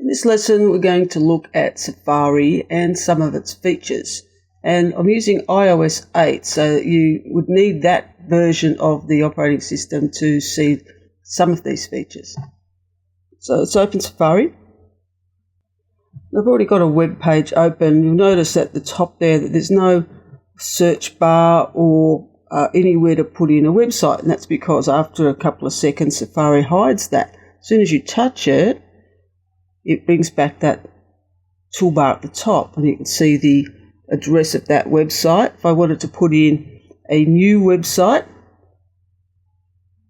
In this lesson, we're going to look at Safari and some of its features. And I'm using iOS 8, so you would need that version of the operating system to see some of these features. So let's open Safari. I've already got a web page open. You'll notice at the top there that there's no search bar or anywhere to put in a website, and that's because after a couple of seconds Safari hides that. As soon as you touch it, it brings back that toolbar at the top, and you can see the address of that website. If I wanted to put in a new website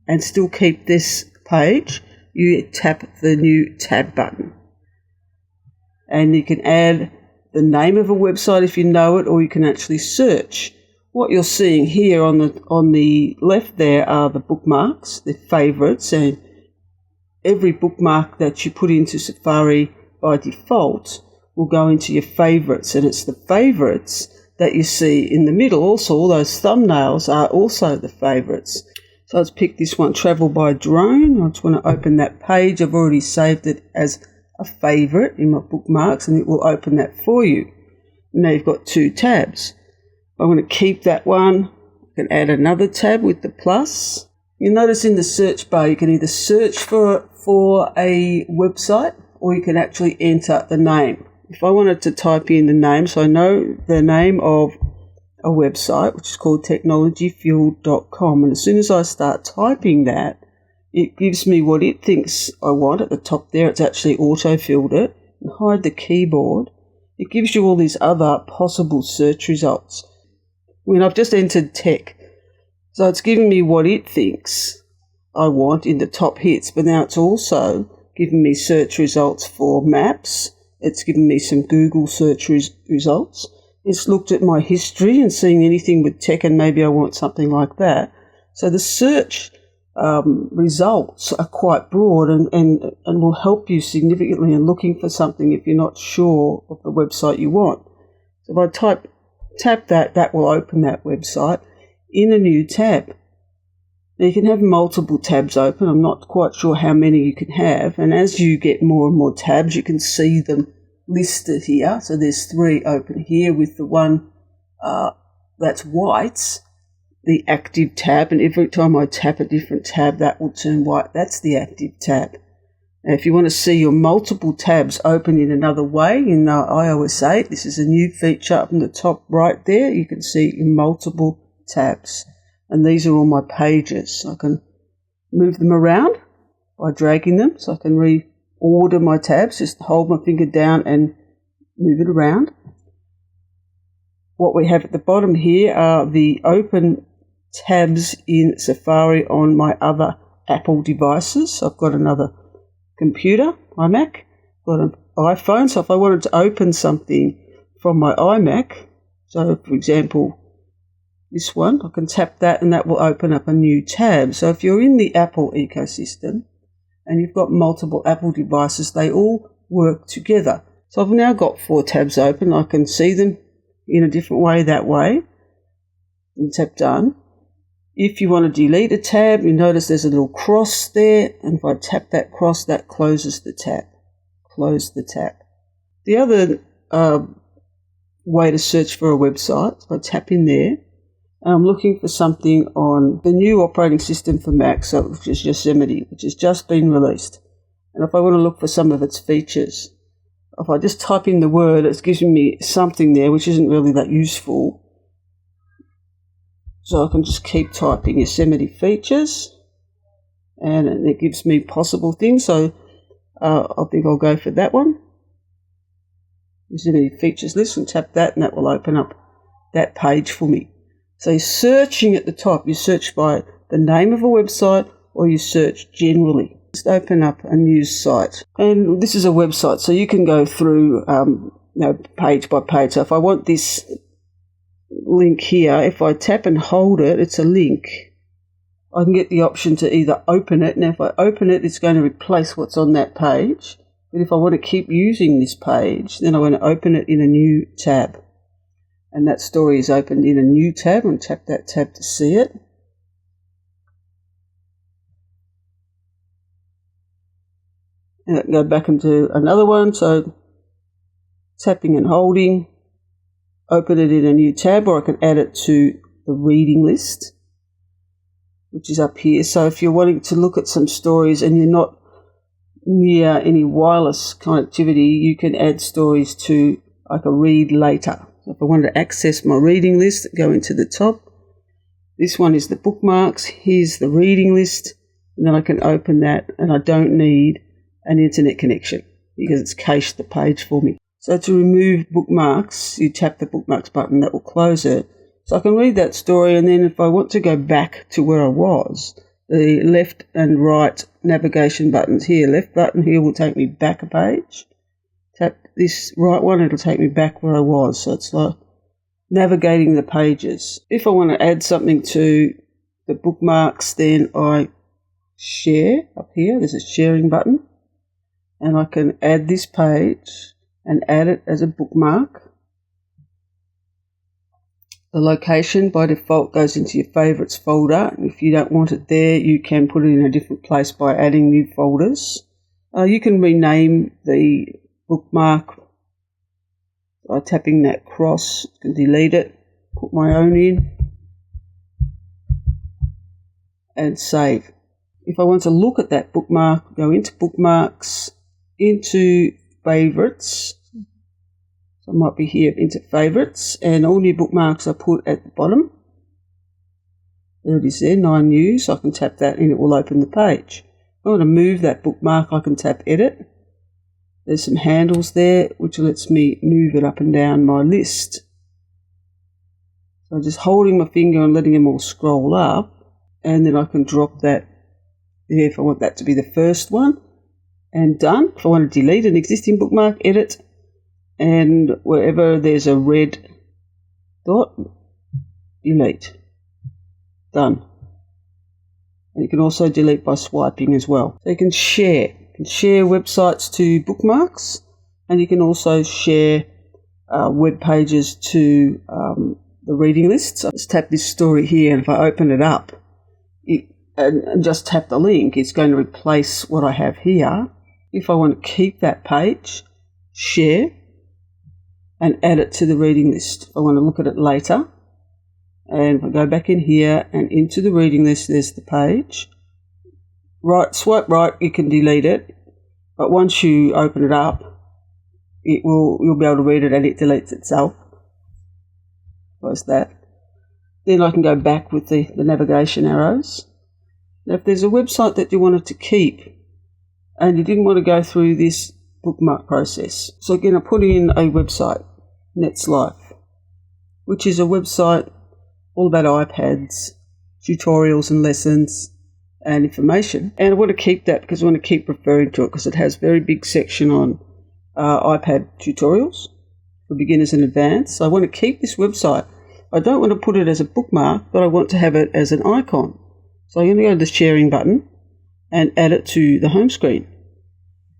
and still keep this page, you tap the new tab button. And you can add the name of a website if you know it, or you can actually search. What you're seeing here on the left there are the bookmarks, the favourites, and every bookmark that you put into Safari by default will go into your favourites, and it's the favourites that you see in the middle. Also, all those thumbnails are also the favourites. So let's pick this one, Travel by Drone. I just want to open that page. I've already saved it as a favourite in my bookmarks, and it will open that for you. Now you've got two tabs. I want to keep that one. I can add another tab with the plus. You'll notice in the search bar you can either search for a website, or you can actually enter the name. If I wanted to type in the name, so I know the name of a website, which is called technologyfuel.com, and as soon as I start typing that, it gives me what it thinks I want at the top there. It's actually auto-filled it. And hide the keyboard. It gives you all these other possible search results. I mean, I've just entered tech, so it's giving me what it thinks I want in the top hits, but now it's also giving me search results for maps. It's given me some Google search results. It's looked at my history and seeing anything with tech, and maybe I want something like that. So the search results are quite broad and will help you significantly in looking for something if you're not sure of the website you want. So if I tap that, that will open that website in a new tab. Now you can have multiple tabs open. I'm not quite sure how many you can have, and as you get more and more tabs you can see them listed here. So there's 3 open here with the one that's white, the active tab, and every time I tap a different tab that will turn white. That's the active tab. Now if you want to see your multiple tabs open in another way in iOS 8, this is a new feature up in the top right there. You can see in multiple tabs, and these are all my pages. I can move them around by dragging them, so I can reorder my tabs. Just hold my finger down and move it around. What we have at the bottom here are the open tabs in Safari on my other Apple devices. I've got another computer, iMac, got an iPhone, so if I wanted to open something from my iMac, so for example this one, I can tap that and that will open up a new tab. So if you're in the Apple ecosystem and you've got multiple Apple devices, they all work together. So I've now got 4 tabs open. I can see them in a different way that way, and tap done. If you want to delete a tab, you notice there's a little cross there, and if I tap that cross, that closes the tab. Close the tab. The other way to search for a website, if I tap in there, I'm looking for something on the new operating system for Mac, so which is Yosemite, which has just been released. And if I want to look for some of its features, if I just type in the word, it's giving me something there which isn't really that useful. So I can just keep typing Yosemite features, and it gives me possible things. So I think I'll go for that one. Yosemite features list, and tap that, and that will open up that page for me. So you're searching at the top. You search by the name of a website, or you search generally. Just open up a news site, and this is a website, so you can go through page by page. So if I want this link here, if I tap and hold it, it's a link. I can get the option to either open it. Now if I open it, it's going to replace what's on that page. But if I want to keep using this page, then I want to open it in a new tab. And that story is opened in a new tab, and tap that tab to see it. And I can go back into another one, so tapping and holding, open it in a new tab, or I can add it to the reading list, which is up here. So if you're wanting to look at some stories and you're not near any wireless connectivity, you can add stories to like a read later. So if I wanted to access my reading list, go into the top. This one is the bookmarks. Here's the reading list. And then I can open that, and I don't need an internet connection because it's cached the page for me. So to remove bookmarks, you tap the bookmarks button, that will close it. So I can read that story, and then if I want to go back to where I was, the left and right navigation buttons here, left button here will take me back a page. Tap this right one, it'll take me back where I was. So it's like navigating the pages. If I want to add something to the bookmarks, then I share up here. There's a sharing button, and I can add this page and add it as a bookmark. The location by default goes into your favorites folder. If you don't want it there, you can put it in a different place by adding new folders. You can rename the bookmark by tapping that cross. You can delete it, put my own in, and save. If I want to look at that bookmark, go into bookmarks, into favorites. So I might be here into favorites, and all new bookmarks are put at the bottom. There it is there, 9 new, so I can tap that and it will open the page. If I want to move that bookmark, I can tap edit. There's some handles there which lets me move it up and down my list. So just holding my finger and letting them all scroll up, and then I can drop that there if I want that to be the first one, and done. If I want to delete an existing bookmark, edit, and wherever there's a red dot, delete. Done. And you can also delete by swiping as well. So you can share. You can share websites to bookmarks, and you can also share web pages to the reading list. So just tap this story here, and if I open it up and just tap the link, it's going to replace what I have here. If I want to keep that page, share, and add it to the reading list. If I want to look at it later, and if I go back in here and into the reading list, there's the page. Right, swipe right, you can delete it, but once you open it up, you'll be able to read it and it deletes itself. Close that. Then I can go back with the navigation arrows. Now if there's a website that you wanted to keep and you didn't want to go through this bookmark process, so again I put in a website, Netslife, which is a website all about iPads, tutorials and lessons and information. And I want to keep that because I want to keep referring to it because it has a very big section on iPad tutorials for beginners and advanced. So I want to keep this website. I don't want to put it as a bookmark, but I want to have it as an icon. So I'm going to go to the sharing button and add it to the home screen.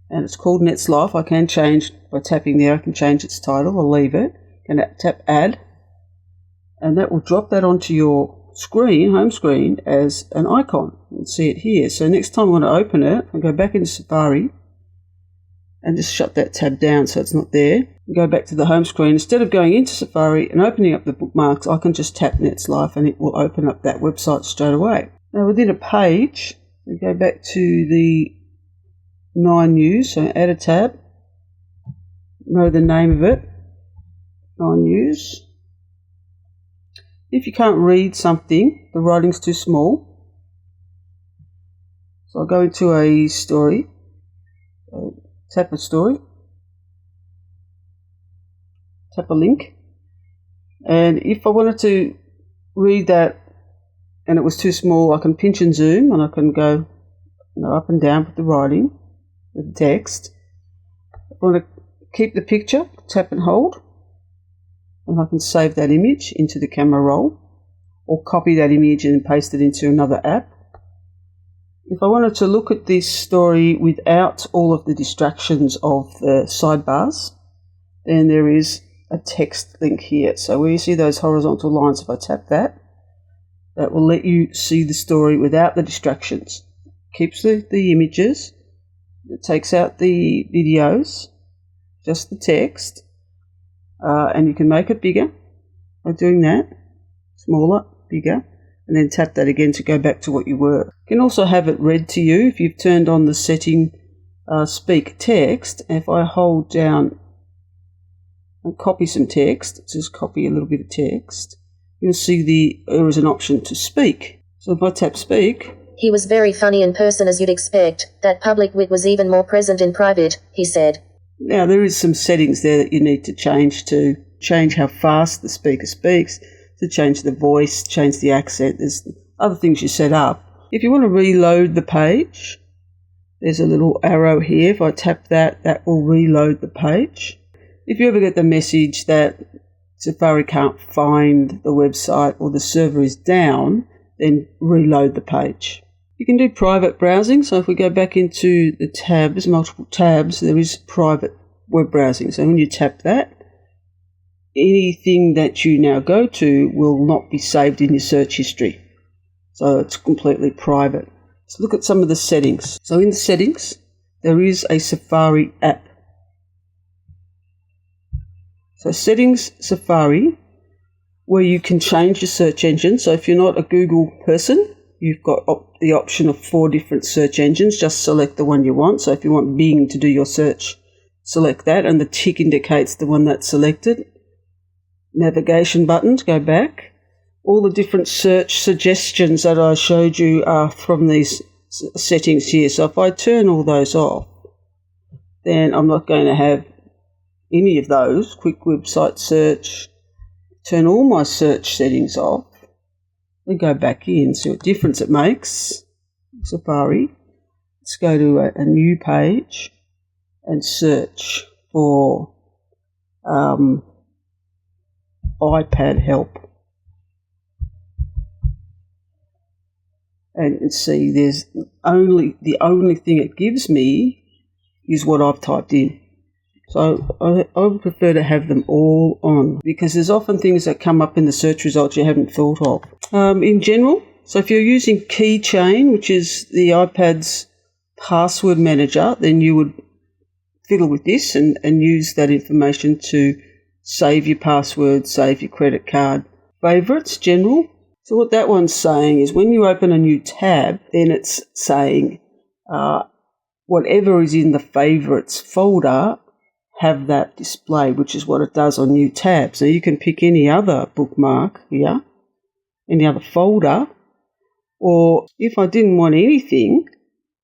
And it's called Netslife. I can change by tapping there. I can change its title or leave it. And tap add, and that will drop that onto your screen, home screen, as an icon. You can see it here. So next time I want to open it, I go back into Safari and just shut that tab down so it's not there. Go back to the home screen. Instead of going into Safari and opening up the bookmarks, I can just tap Netslife and it will open up that website straight away. Now within a page, we go back to the 9 News, so add a tab, know the name of it, 9 News. If you can't read something, the writing's too small, so I'll go into a story, tap a story, tap a link, and if I wanted to read that and it was too small, I can pinch and zoom and I can go up and down with the writing, with the text. If I want to keep the picture, tap and hold, and I can save that image into the camera roll or copy that image and paste it into another app. If I wanted to look at this story without all of the distractions of the sidebars, then there is a text link here. So where you see those horizontal lines, if I tap that, that will let you see the story without the distractions. Keeps the images, It takes out the videos, just the text, and you can make it bigger by doing that, smaller, bigger, and then tap that again to go back to what you were. You can also have it read to you if you've turned on the setting speak text. If I hold down and copy some text, just copy a little bit of text, you'll see there is an option to speak. So if I tap speak. He was very funny in person, as you'd expect. That public wit was even more present in private, he said. Now, there is some settings there that you need to change how fast the speaker speaks, to change the voice, change the accent. There's other things you set up. If you want to reload the page, there's a little arrow here. If I tap that, that will reload the page. If you ever get the message that Safari can't find the website or the server is down, then reload the page. You can do private browsing. So if we go back into the tabs, multiple tabs, there is private web browsing. So when you tap that, anything that you now go to will not be saved in your search history. So it's completely private. Let's look at some of the settings. So in the settings, there is a Safari app. So settings, Safari, where you can change your search engine. So if you're not a Google person, you've got the option of 4 different search engines. Just select the one you want. So if you want Bing to do your search, select that, and the tick indicates the one that's selected. Navigation button to go back. All the different search suggestions that I showed you are from these settings here. So if I turn all those off, then I'm not going to have any of those. Quick website search. Turn all my search settings off. Then go back in, see what difference it makes. Safari. Let's go to a new page and search for iPad help. And see, there's the only thing it gives me is what I've typed in. So I would prefer to have them all on, because there's often things that come up in the search results you haven't thought of. In general, so if you're using Keychain, which is the iPad's password manager, then you would fiddle with this and use that information to save your password, save your credit card. Favorites, general. So what that one's saying is when you open a new tab, then it's saying whatever is in the favorites folder, have that displayed, which is what it does on new tabs. So you can pick any other bookmark here, any other folder, or if I didn't want anything,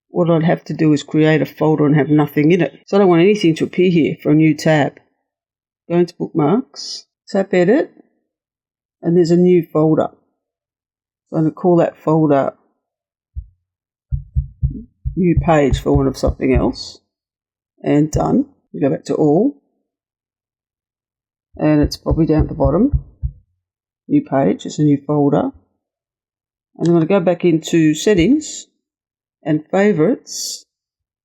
what I'd have to do is create a folder and have nothing in it. So I don't want anything to appear here for a new tab. Go into bookmarks, tap edit, and there's a new folder. So I'm going to call that folder new page for want of something else, and done. We go back to all, and it's probably down at the bottom. New page is a new folder. And I'm going to go back into settings and favorites.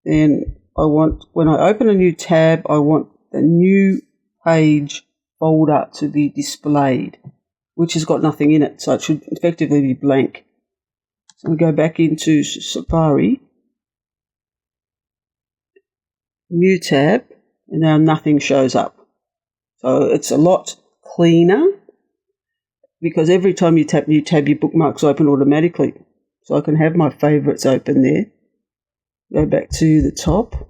Then when I open a new tab, I want the new page folder to be displayed, which has got nothing in it, so it should effectively be blank. So we go back into Safari, new tab, and now nothing shows up. So it's a lot cleaner, because every time you tap new tab, your bookmarks open automatically. So I can have my favourites open there. Go back to the top,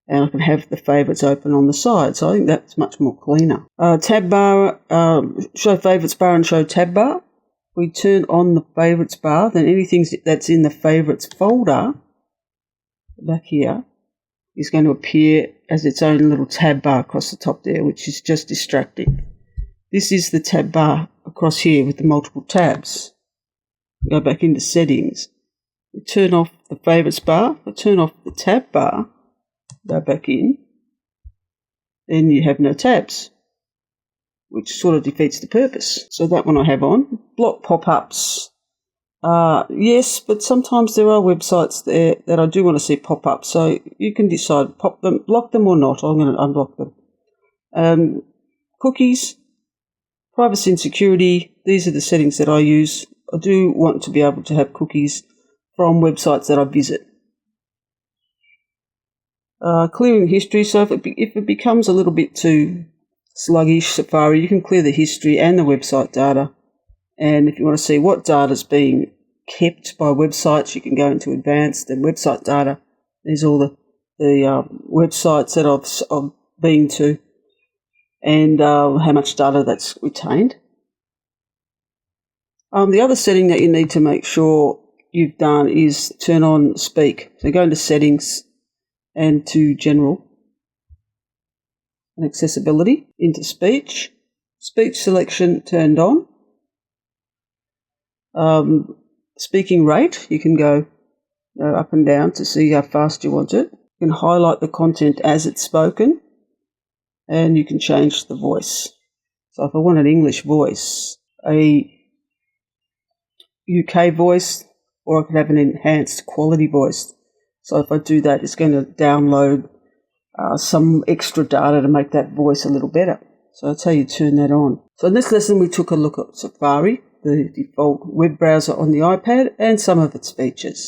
and I can have the favourites open on the side. So I think that's much more cleaner. Tab bar, show favourites bar and show tab bar. We turn on the favourites bar, then anything that's in the favourites folder, back here, is going to appear as its own little tab bar across the top there, which is just distracting. This is the tab bar across here with the multiple tabs. Go back into settings. We turn off the favourites bar, we turn off the tab bar, go back in, then you have no tabs, which sort of defeats the purpose. So that one I have on. Block pop-ups. Yes, but sometimes there are websites there that I do want to see pop up, so you can decide block them or not. I'm going to unblock them. Cookies, privacy and security. These are the settings that I use. I do want to be able to have cookies from websites that I visit. Clearing history. So if it becomes a little bit too sluggish, Safari, you can clear the history and the website data. And if you want to see what data is being kept by websites, you can go into advanced and website data. There's all the websites that I've been to and how much data that's retained. The other setting that you need to make sure you've done is turn on speak. So go into settings and to general and accessibility, into speech selection turned on. Speaking rate, you can go up and down to see how fast you want it. You can highlight the content as it's spoken, and you can change the voice. So if I want an English voice, a UK voice, or I can have an enhanced quality voice. So if I do that, it's going to download some extra data to make that voice a little better. So that's how you turn that on. So in this lesson, we took a look at Safari, the default web browser on the iPad, and some of its features.